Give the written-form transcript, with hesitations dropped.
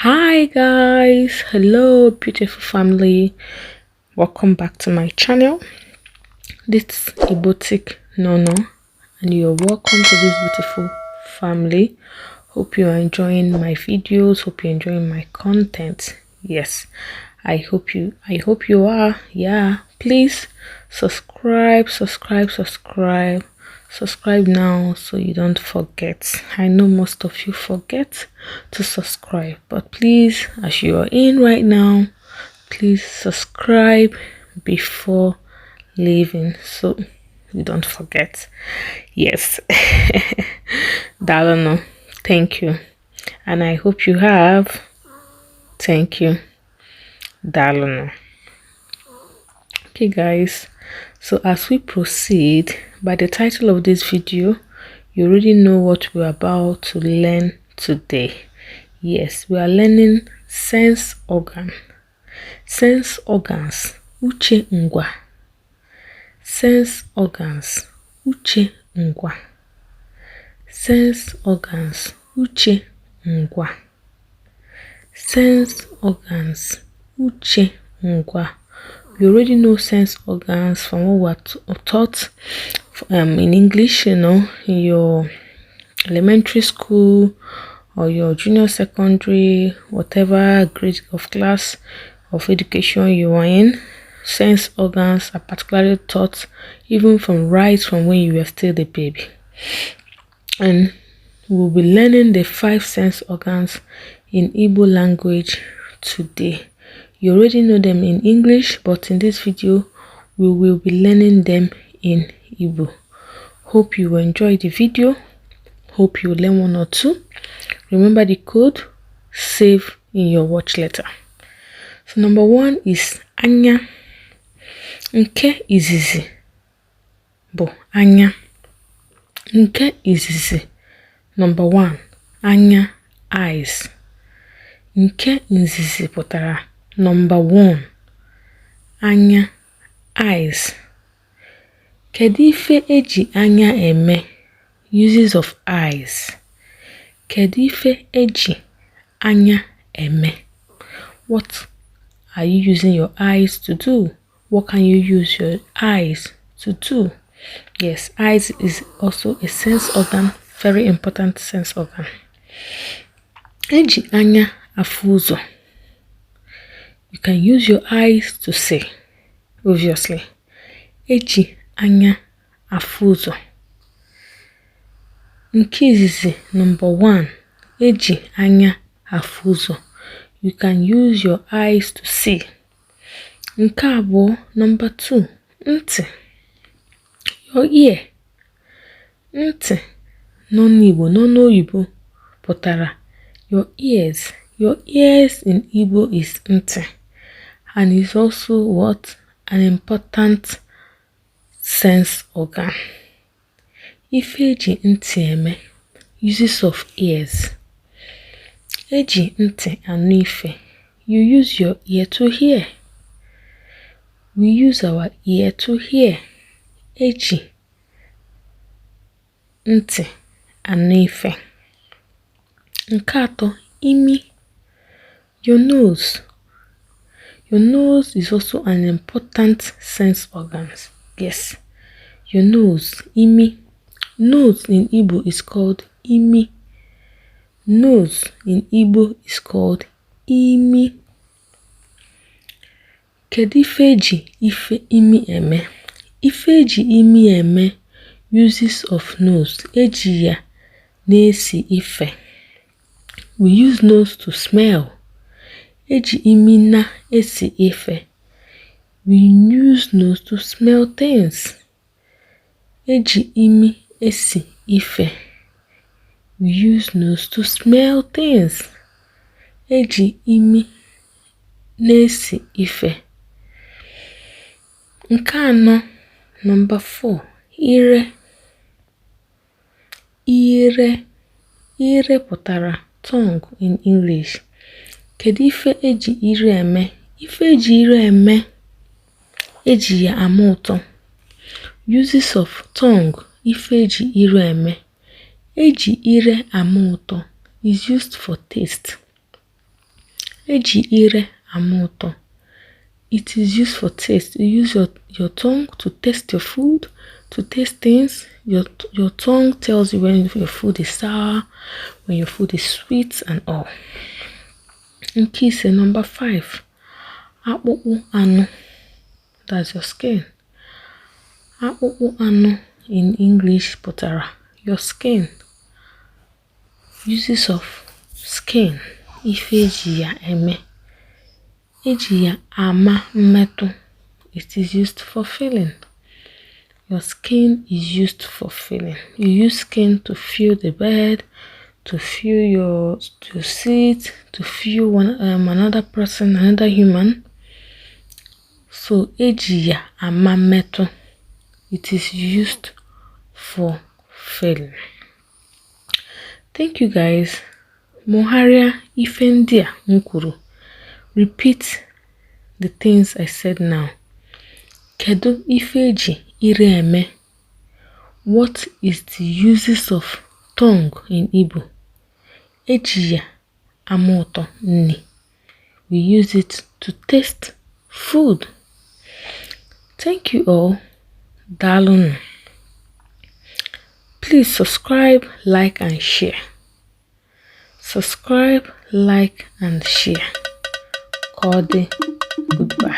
Hi guys, hello beautiful family, welcome back to my channel. This is Igbo Nono and you're welcome to this beautiful family. Hope you are enjoying my videos, hope you're enjoying my content. Yes, I hope you are. Yeah, please subscribe now so you don't forget. I know most of you forget to subscribe, but please, as you are in right now, please subscribe before leaving so you don't forget. Yes. Dalono, thank you, and I hope you have. Thank you. Dalono. Okay guys, so as we proceed, by the title of this video you already know what we're about to learn today. Yes, we are learning sense organs. Uche ngwa. Sense organs. Uche ngwa. Sense organs. Uche ngwa. Sense organs. Uche ngwa. You already know sense organs from what we're taught in English, in your elementary school or your junior secondary, whatever grade of class of education you are in. Sense organs are particularly taught even from when you were still a baby. And we'll be learning the 5 sense organs in Igbo language today. You already know them in English, but in this video, we will be learning them in Igbo. Hope you will enjoy the video. Hope you will learn one or two. Remember the code, save in your watch letter. So number 1 is Anya. Nke izizi. Bo Anya. Nke izizi. Number 1, Anya Eyes. Nke izizi pụtara number 1, Anya Eyes. Kedu ife eji anya eme? Uses of eyes. Kedu ife eji anya eme? What are you using your eyes to do? What can you use your eyes to do? Yes, eyes is also a sense organ, very important sense organ. Eji anya afuzo. You can use your eyes to see, obviously. Eji anya afuzo. Nke izizi, number 1, eji anya afuzo. You can use your eyes to see. Nke abụọ, number 2, ntị. Your ear. Ntị n'oyibo pụtara your ears. Your ears in Igbo is ntị, and is also what? An important sense organ. Ife eji ntị eme, uses of ears. Eji ntị anụ ife. You use your ear to hear. We use our ear to hear. Eji ntị anụ ife. Nke atọ, imi. Your nose. Your nose is also an important sense organ. Yes, your nose, imi. Nose in Igbo is called imi. Nose in Igbo is called imi. Kedu ife eji imi eme? Ife eji imi eme, uses of nose. Eji ya na-esi ife. We use nose to smell. Eji imi na-esi ife. We use nose to smell things. Eji imi esi ife. We use nose to smell things. Eji imi na-esi ife. Nke anọ, number 4, ire. Ire pụtara tongue in English. Kedu ife eji ire eme? Ife eji ire eme, eji ya ama ụtọ. Uses of tongue. Ife eji ire eme. Eji ire ama ụtọ is used for taste. Eji ire ama ụtọ. It is used for taste. You use your tongue to taste your food, to taste things. Your tongue tells you when your food is sour, when your food is sweet, and all. Okay, so number 5. Akpụkpụ anụ. That's your skin. Akpụkpụ anụ in English pụtara your skin. Uses of skin. Ife eji ya eme. Eji ya ama mmetụ. It is used for feeling. Your skin is used for feeling. You use skin to feel the bed, to feel your seat, to feel another person, another human. So eji ya ama mmetụ. It is used for feeling. Thank you guys. Moharia ife ndị a m kwuru. Repeat the things I said now. Kedu ife eji ire eme? What is the uses of tongue in Igbo? Eji ya ama ụtọ nni. We use it to taste food. Thank you all. Daalụnụ. Please subscribe, like, and share. Subscribe, like, and share. Goodbye.